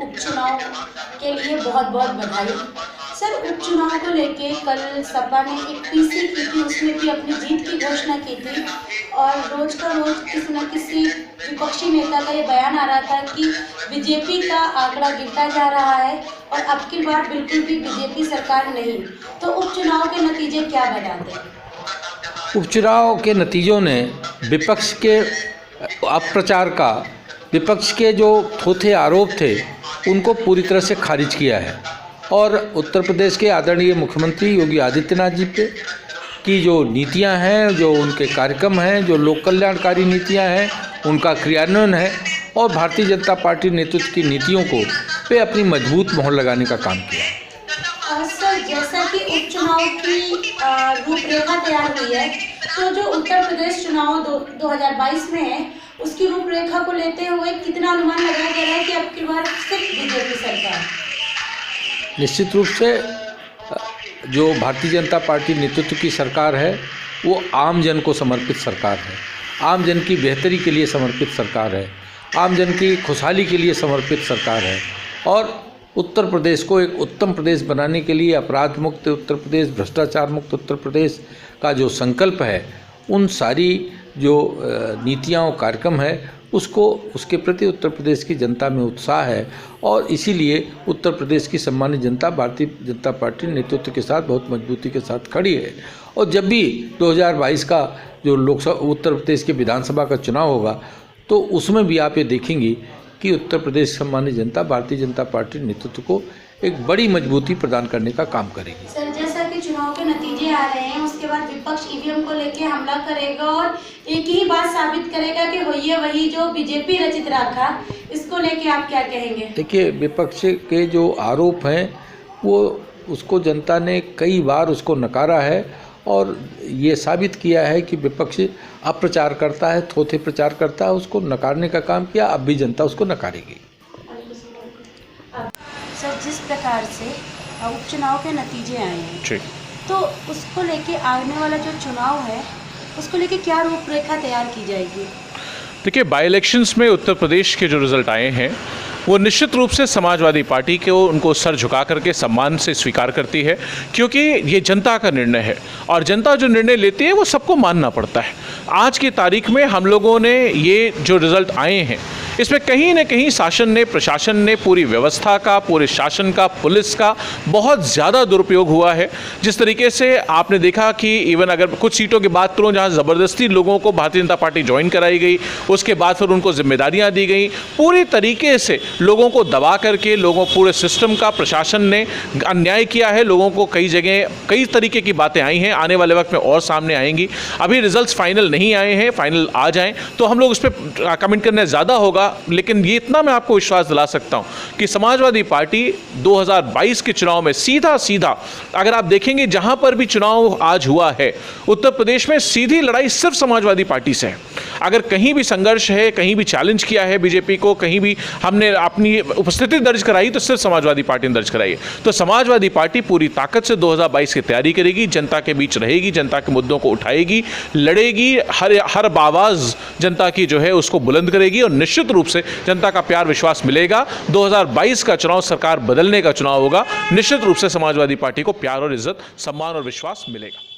उपचुनाव के लिए बहुत बहुत बधाई। सर, उपचुनाव को लेके कल सपा ने एक पीसी की थी, उसमें भी अपनी जीत की घोषणा की थी और रोज का रोज किसी न किसी विपक्षी नेता का ये बयान आ रहा था कि बीजेपी का आंकड़ा गिरता जा रहा है और अब की बार बिल्कुल भी बीजेपी सरकार नहीं। तो उपचुनाव के नतीजे क्या बताते हैं? उपचुनाव के नतीजों ने विपक्ष के अपप्रचार का, विपक्ष के जो थोथे आरोप थे उनको पूरी तरह से खारिज किया है और उत्तर प्रदेश के आदरणीय मुख्यमंत्री योगी आदित्यनाथ जी पे की जो नीतियां हैं, जो उनके कार्यक्रम हैं, जो लोक कल्याणकारी नीतियां हैं, उनका क्रियान्वयन है और भारतीय जनता पार्टी नेतृत्व की नीतियों को पे अपनी मजबूत मोहर लगाने का काम किया। सर, जैसा कि उपचुनाव की रूपरेखा तैयार हुई है, तो जो उत्तर प्रदेश चुनाव 2022 में है उसकी रूपरेखा को लेते हुए कितना अनुमान लगाया जा रहा है कि अब की बार सिर्फ बीजेपी सरकार? निश्चित रूप से जो भारतीय जनता पार्टी नेतृत्व की सरकार है वो आम जन को समर्पित सरकार है, आम जन की बेहतरी के लिए समर्पित सरकार है, आम जन की खुशहाली के लिए समर्पित सरकार है और उत्तर प्रदेश को एक उत्तम प्रदेश बनाने के लिए, अपराध मुक्त उत्तर प्रदेश, भ्रष्टाचार मुक्त उत्तर प्रदेश का जो संकल्प है, उन सारी जो नीतियाँ और कार्यक्रम है उसके प्रति उत्तर प्रदेश की जनता में उत्साह है और इसीलिए उत्तर प्रदेश की सम्मानित जनता भारतीय जनता पार्टी नेतृत्व के साथ बहुत मजबूती के साथ खड़ी है। और जब भी 2022 का जो लोकसभा उत्तर प्रदेश के विधानसभा का चुनाव होगा तो उसमें भी आप ये देखेंगे कि उत्तर प्रदेश सम्मानित जनता भारतीय जनता पार्टी नेतृत्व को एक बड़ी मजबूती प्रदान करने का काम करेगी। सर, जैसा कि चुनाव के नतीजे आ रहे हैं उसके बाद विपक्ष ईवीएम को लेकर हमला करेगा और एक ही बात साबित करेगा कि होइए वही जो बीजेपी रचित रखा, इसको लेके आप क्या कहेंगे? देखिए, विपक्ष के जो आरोप हैं वो उसको जनता ने कई बार उसको नकारा है और ये साबित किया है कि विपक्ष अप्रचार करता है, थोथे प्रचार करता है, उसको नकारने का काम किया, अब भी जनता उसको नकारेगी। सर, जिस प्रकार से उपचुनाव के नतीजे आए हैं तो उसको लेके आने वाला जो चुनाव है उसको लेके क्या रूपरेखा तैयार की जाएगी? देखिए, बाई इलेक्शंस में उत्तर प्रदेश के जो रिजल्ट आए हैं वो निश्चित रूप से समाजवादी पार्टी के उनको सर झुका करके सम्मान से स्वीकार करती है, क्योंकि ये जनता का निर्णय है और जनता जो निर्णय लेती है वो सबको मानना पड़ता है। आज की तारीख में हम लोगों ने ये जो रिज़ल्ट आए हैं इसमें कहीं न कहीं शासन ने, प्रशासन ने, पूरी व्यवस्था का, पूरे शासन का, पुलिस का बहुत ज़्यादा दुरुपयोग हुआ है। जिस तरीके से आपने देखा कि इवन अगर कुछ सीटों की बात करूं जहां ज़बरदस्ती लोगों को भारतीय जनता पार्टी ज्वाइन कराई गई, उसके बाद फिर उनको जिम्मेदारियां दी गई, पूरी तरीके से लोगों को दबा करके पूरे सिस्टम का प्रशासन ने अन्याय किया है। लोगों को कई जगह कई तरीके की बातें आई हैं, आने वाले वक्त में और सामने आएंगी। अभी रिजल्ट्स फाइनल नहीं आए हैं, फाइनल आ जाएं तो हम लोग उस पर कमेंट करने ज़्यादा होगा, लेकिन ये इतना मैं आपको विश्वास दिला सकता हूं कि समाजवादी पार्टी 2022 के चुनाव में सीधा अगर आप देखेंगे जहां पर भी चुनाव आज हुआ है उत्तर प्रदेश में, सीधी लड़ाई सिर्फ समाजवादी पार्टी से है। अगर कहीं भी संघर्ष है, कहीं भी चैलेंज किया है बीजेपी को, कहीं भी हमने अपनी उपस्थिति दर्ज कराई तो सिर्फ समाजवादी पार्टी ने दर्ज कराई है। तो समाजवादी पार्टी पूरी ताकत से 2022 की तैयारी करेगी, जनता के बीच रहेगी, जनता के मुद्दों को उठाएगी, लड़ेगी, हर आवाज जनता की जो है उसको बुलंद करेगी और निश्चित रूप से जनता का प्यार विश्वास मिलेगा। 2022 का चुनाव सरकार बदलने का चुनाव होगा। निश्चित रूप से समाजवादी पार्टी को प्यार और इज्जत, सम्मान और विश्वास मिलेगा।